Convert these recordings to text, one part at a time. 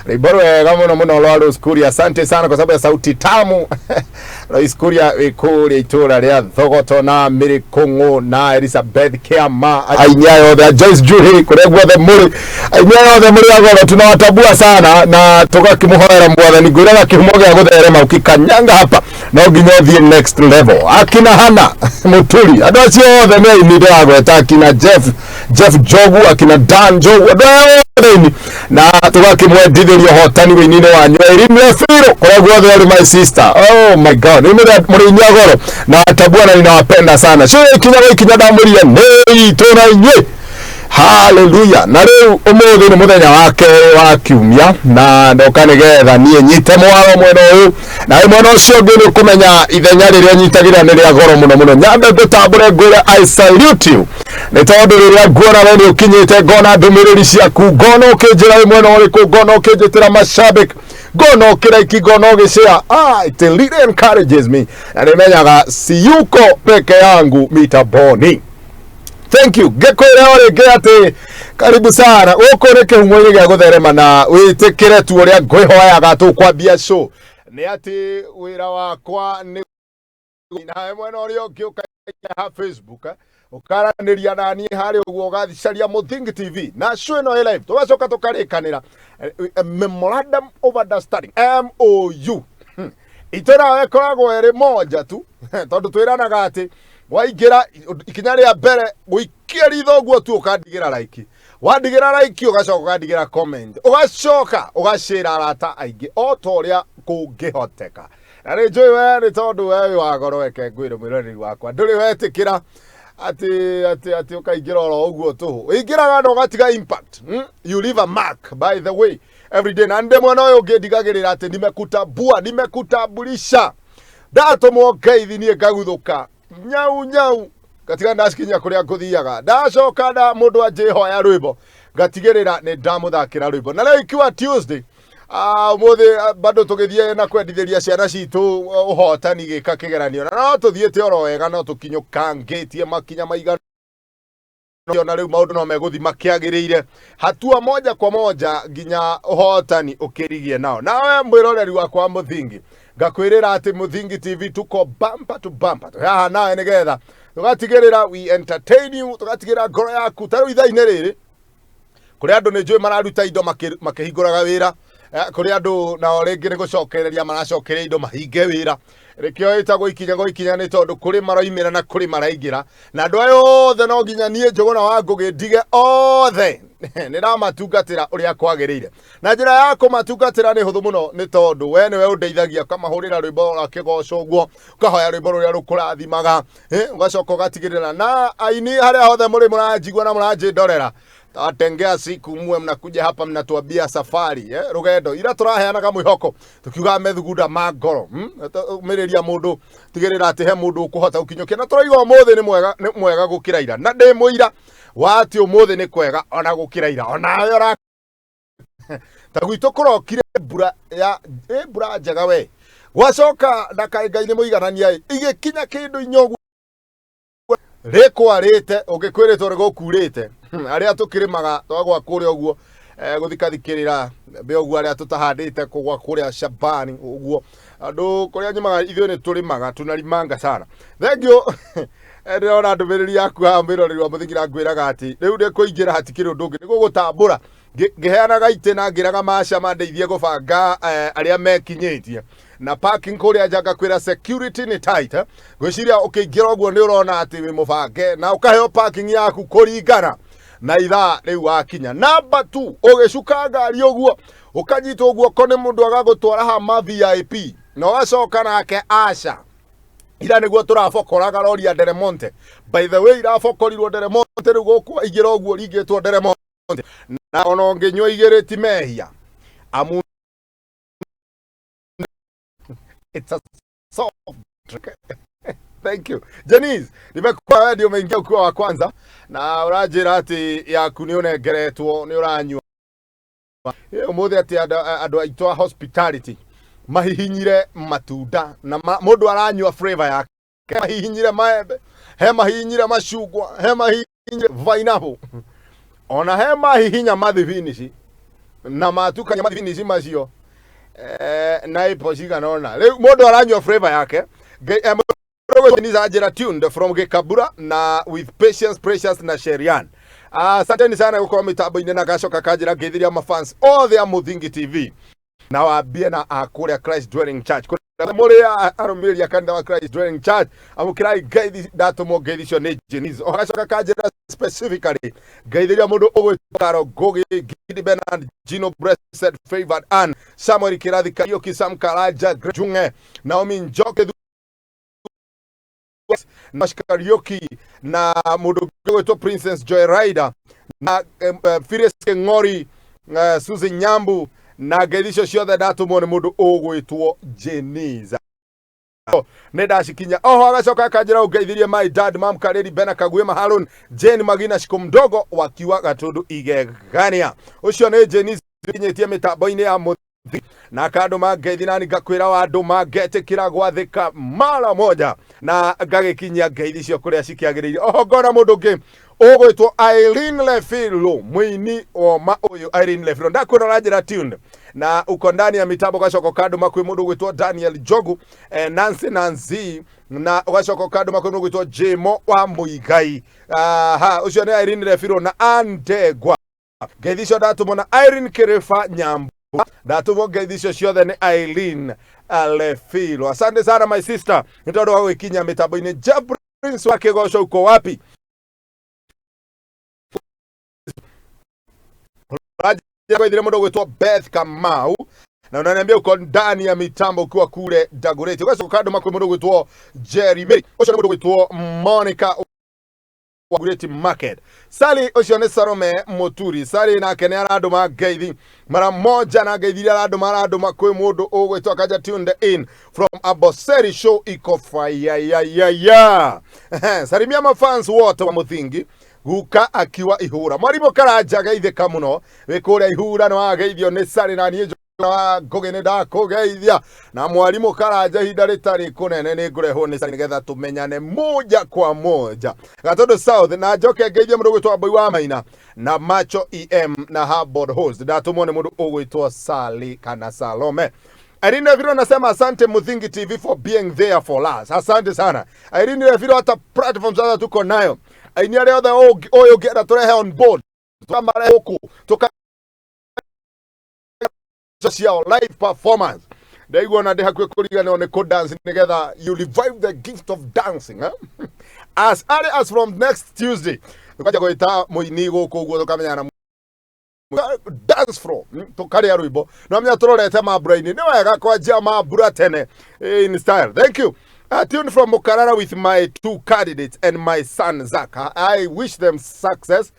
Riboro kama muna lwalo skuri. Asante sana kwa sababu ya sauti tamu. Skuri ikuri itura ria thogoto na Mirikungu na Elizabeth Kiama. Ainyayo the Joyce Juhi kuregwa the muri. Ainyayo the muri agora tunawatabua sana na toka kimuhoera mbwana ni gurera kihumoga ya gutherema ukikanyanga hapa na uginyo the next level. Akina Hana Muturi adwasi othe me ni ndagweta akina Jeff Jogu akina Dan Jogu na tukakimwendithĩria hotani wĩinĩ wanyu Irimle Firo kwa guothe my sister. Oh my god, ni mũrĩnyia goro na tabuana ninawapenda sana. Sio Ikinya damuria nei tona inywe. Hallelujah. Na rĩu ũmũthĩ nĩ mũthenya wake wa kiumia na ndokanegetha niĩ nyite mwaro mwena ũyũ na mwena ũcio ũngĩ nĩ kũmenya ithenya rĩrĩa nyitagĩra nĩ rĩa goro mũno nyambe ngũtambũre ngwĩre I salute you nĩ tondũ rĩrĩa nguona we nĩ ũkinyĩte ngona ndũmĩrĩri ciaku ngona ũkĩnjĩra mwena ũrĩkũ ngona ũkĩnjĩtĩra mashabik ngona ũkĩraiki ngona ũgĩshare it really encourages me na nĩmenyaga siyuko peke yangu mitaboni. Thank you. Gekwere ore geate karibu sana. Uko reke humwe gya gutherema na witikire tu uria ngwihoya gatu kwambia show. Ni ati wira wakwa ni na mwena uria ukiuka ha Facebook ukaraniria nani hari uguo gathicaria Muthingi TV na show ino live tugacoka tukarikanira memorandum of understanding MOU. Itara wekoragwo eri moja tu tondu twiranaga ati waigira ikinya ria mbere guikia rithoguo tu ukandigira like wandigira like ugacoka ukandigira comment ugacoka ugashare arata aingi o toria kungihoteka na ri njui we ni tondu we wa goro weke ngwire mwirori wakwa nduri wetikira ati ukaingira oro uguo tu ingiraga no gatiga impact. You leave a mark by the way every day na ndemwe no ungidigagirira ati nimekutambulisha dato mwokeithi nie ngaguthuka nyau katika ndasikinya kuria nguthiaga ndacoka nda mundu anjihoya rwimbo ngatigirira ni ndamuthakira rwimbo na leo ikiwa Tuesday umuthi bado tugithie na kwendithiria ciana citu uhotani gika kigeranio na no tuthiete oro wega no tukinyuka ngetie makinya maigana na leo maundu no meguthi makiagiriire hatua moja kwa moja ginya uhotani ukirigie nao nawe mwiroreri wakwa Muthingi ngakwirira ati Muthingi TV tuko bumper to bumper haha nawe nigetha tugatigirira we entertain you tugatigirira ngoro yaku taru ithaine riri kuri andu ni njui mararuta indo makihinguraga wira kuri andu na ringi ni gucokereria maracokereria indo mahinge wira rikio itagwo ikinya ni tondu kuri maroimira na kuri maraingira na andu ayo othe no nginya nie njogona wa ngugindige othe niramatungatira uria kwagiriire na njira ya kumatungatira ni huthu muno ni tondu we niwe undeithagia kamahurira rwimbo rwa kigoco uguo ukahoya rwimbo ruria rukurathimaga ugacoka ugatigirira na aini haria hothe muri muranjigua na muranjindorera atengea siku mwe mnakuja hapa mnatuambia safari rugendo ira turaheanaga mwihoko tukiuga methugunda magoro miriria mundu tigirira ati he mundu ukuhota ukinyukia na turaiga umuthi ni mwega gukira ira na ndi muira wati umuthi ni kwega ona gukira ira ona yora tagwito kurokire bura ya bura njega we gwacoka ndakaingai muiganania igikinya kindu inyogu rekwarite ugikwiritwo rigukurite aria tukirimaga twagwa kuria uguo guthikathikirira be uguo aria tutahandite kugwa kuria Shabani uguo andu kuria nyimaga ithuĩ ni turimaga tunarimanga sana thengio ndĩrona ndũmĩrĩri yaku haha mwĩroreri wa Muthingi ngwĩraga ati rĩu nĩ kũingĩra hatikĩrĩ ũndũ ũngĩ nĩ gũgũtambũra ngĩheanaga itĩ na ngĩraga maca mandeithie gũbanga arĩa mekinyĩtie na parking kuria njaga kwĩra security ni tight gwĩciria ũkĩingĩra ũguo nĩ ũrona ati wĩ mũbange na ũkaheo parking yaku kũringana na ithaa rĩu wakinya. Number 2 ũgĩcuka ngari ũguo ũkanyitwo ũguo ko nĩ mũndũ agagũtwara ha ma VIP na ũgacoka nake aca ira niguo turafokoraga rori ya Deremonte. By the way irafokorirwo Deremonte rĩu gũkũ igĩra ũguo ringĩtwo Deremonte na ona ũngĩnyua igĩrĩ ti mehia it's a soft drink. Thank you Janice, nimekuwa wewe ndio umeingia ukiwa wa kwanza na urajira ati yaku ni unengeretwo ni uranyua umuthi ati andu aitwa hospitality mahihinyire matunda na mundu aranyua flavor yake mahihinyire maembe he mahihinyire mashugwa he mahihinyire pineapple ona he mahihinya mathibinici na matuka nyama finish macio na iposhika naona leo modo aranywa flavor yake ni za jera tuned from Gekabura na with patience precious na Sherian. Asanteni sana kwa mitambo ine na gashoka kajira githiria mafans all the Muthingi TV na wabie na akuria Christ Dwelling Church muria arumiria kanda wa Christ Dwelling Church amukirai gaithi datumo gaithicio ni jenis ogashoka kajira specifically gaithiria mundu ogwikaro Ngugi Gidi Bernard Gino Blessed Favored Ann Samuel Kirathi Kariuki Sam Karaja Junge Naomi Njoke na Kariuki na mundu gwetwo Princess Joy Rider na Fires Ngori Suzy Nyambu na gaithicio ciothe ndatumo ni mundu ogwitwo Jeniza neda Ikinya oho agacoka akajira ugeithirie my dad mam Kareri Bena Kagwema Harun Jane Magina Shiko mdogo wakiwa Gatundu Igegania ucio ni Jeniza nyetie mitambo-ini ya Muthingi na kando mageithi nani gakwira wa andu magetikira gwathika mara moja na gagikinyia ngeithi cio kuria cikiagiriire oho ngona mundu ngi ogwitwo Irene Lefilo mwini oma uyu Irene Lefilo ndakwira rajira tuned na uko ndani ya mitambo gacoko kando makwi mundu gwitwo Daniel Jogu Nancy na gacoko kando makwi mundu gwitwo Jemo wa Muigai ucio ni Irene Lefilo na Andegwa ngeithi cio ndatumo na Irene Kirefa Nyambu ndatumo ngeithi cio ciothe ni Irene Lefilo. Asante sana my sister nitondo wa Ikinya mitambo-ini Prince wa Kigoco uko wapi Raja mundu gwitwo Beth Kamau na unaniambia uko ndani ya mitambo ukiwa kule Dagoretti ugacoka kando makwi mundu gwitwo Jeremy ucio mundu gwitwo Monica wa Dagoretti Market Sali ucio ni Salome Muturi Sali na kene andu mageithi mara moja na geithiria andu makwi mundu ugwitwo kaja tuned in from Aboseri show iko fire salimia mafans wote wa Muthingi guka akiwa ihura mwarimu Karaja geithika muno wikuria ihura no ageithio ni Sali na nie Ngugi nda kugeithia na mwarimu Karaja hinda ritari kunene ni ngurehwo ni Sali nigetha tumenyane moja kwa moja Gatundu South na njoke ngeithia mundu gwitwo Boy wa Maina na Macho EM na Harbord host ndatumwo ni mundu ugwitwo Sali kana Salome. Irene Lefilo nasema asante Muthingi TV for being there for us. Asante sana. Irene Lefilo hata platform sasa tuko nayo. Ainia leo the oyo get turehe on board. Tukamare huku. Social live performance. Daigwa na deha kwekuriga ne ko dance together. You revive the gift of dancing, as early as from next Tuesday. Tukaja goita muini guku guo tukamenya na dance floor tukaria rwimbo no mnya turorete maburaini ni wega kwajia mabura tene in style. Thank you. Tuned from Mukarara with my two candidates and my son Zach. I wish them success.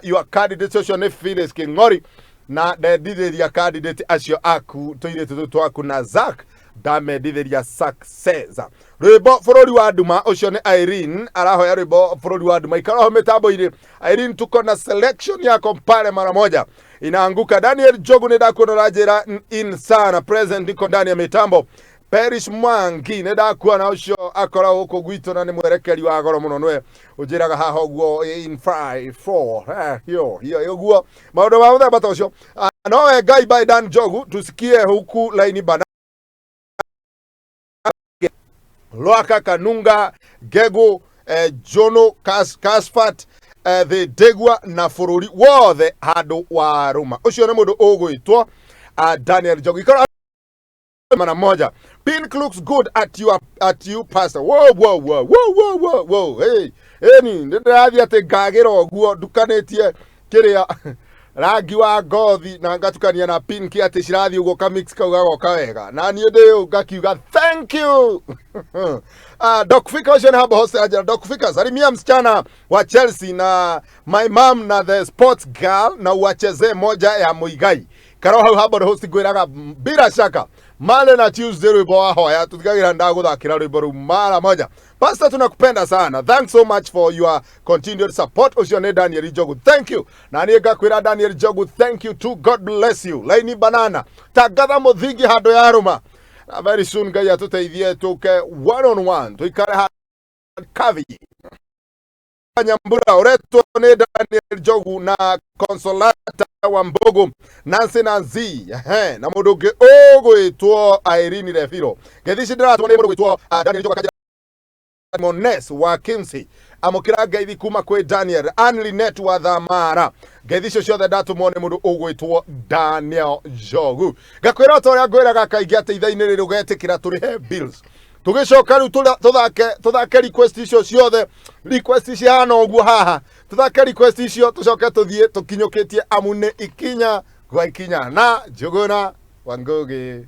Your candidate social ne Phyllis Kingori na deditheria candidate acio aku toire tutu aku na Zach dame deditheria success. Rwimbo bururi wa nduma ucio ni Irene arahoya rwimbo bururi wa nduma ikaraho mitambo ire Irene tuko na selection yako pale mara moja inaanguka. Daniel Jogu ni ndakuona rajira in sana present iko ndani ya mitambo. Perish Mwangi ne ndakuona ucio akora huko gwito na ni mwerekeri wa goro muno nwe ujiraga haho guo in 5 4 hiyo guo maundu ma muthe bata ucio no we guy by Dan Jogu tusikie huku line bana Loaka Kanunga Gego Jono Kasfat the Degwa na Fururi wothe handu wa Ruma ucio ni mundu ugwitwo Daniel Jogu ikora mana moja. Pink looks good at you pastor. Whoa. Hey ndirathi ate ngagira oguo dukanetie kiria rangi wa ngothi na ngatukania na pink ate cirathi ugo ka mix kauga goka wega na nie ndi ngakiuga thank you. Doc Fika ocean hub host aja Doc Fika salimia msichana wa Chelsea na my mom na the sports girl na uacheze moja ya Muigai karo hau habo host gwiraga bila shaka male na Tuesday rwimbo wa hoya tutikagira ndaguthakira rwimbo ru mara moja. Pastor tunakupenda sana. Thanks so much for your continued support. Usione Daniel Jogu, thank you. Na niega kwira Daniel Jogu, thank you too. God bless you. Laini banana tagatha Muthingi hando ya Ruma very soon gaya tuteithie tuke one on one tuikare kavi Nyambura uretwo ni Daniel Jogu na Consolata wa Mbogo Nancy Nanzi na mundu ungi ugwitwo Irene Refiro ngethi ndiratwo ni mundu ugwitwo Daniel Jogu akajira Mones wa Kimsi amukira ngeithi kuma kwi Daniel Anlinet wa Thamara ngeithi cio ciothe ndatumwo ni mundu ugwitwo Daniel Jogu ngakwira to ria ngwiraga kaingi ati ithaini riri ugetikira turihe bills tugicoka riu tuthake request icio ciothe request ciana uguo haha tuthake request icio tucoke tuthie tukinyukitie amune Ikinya gwa Ikinya na Njuguna wa Ngugi.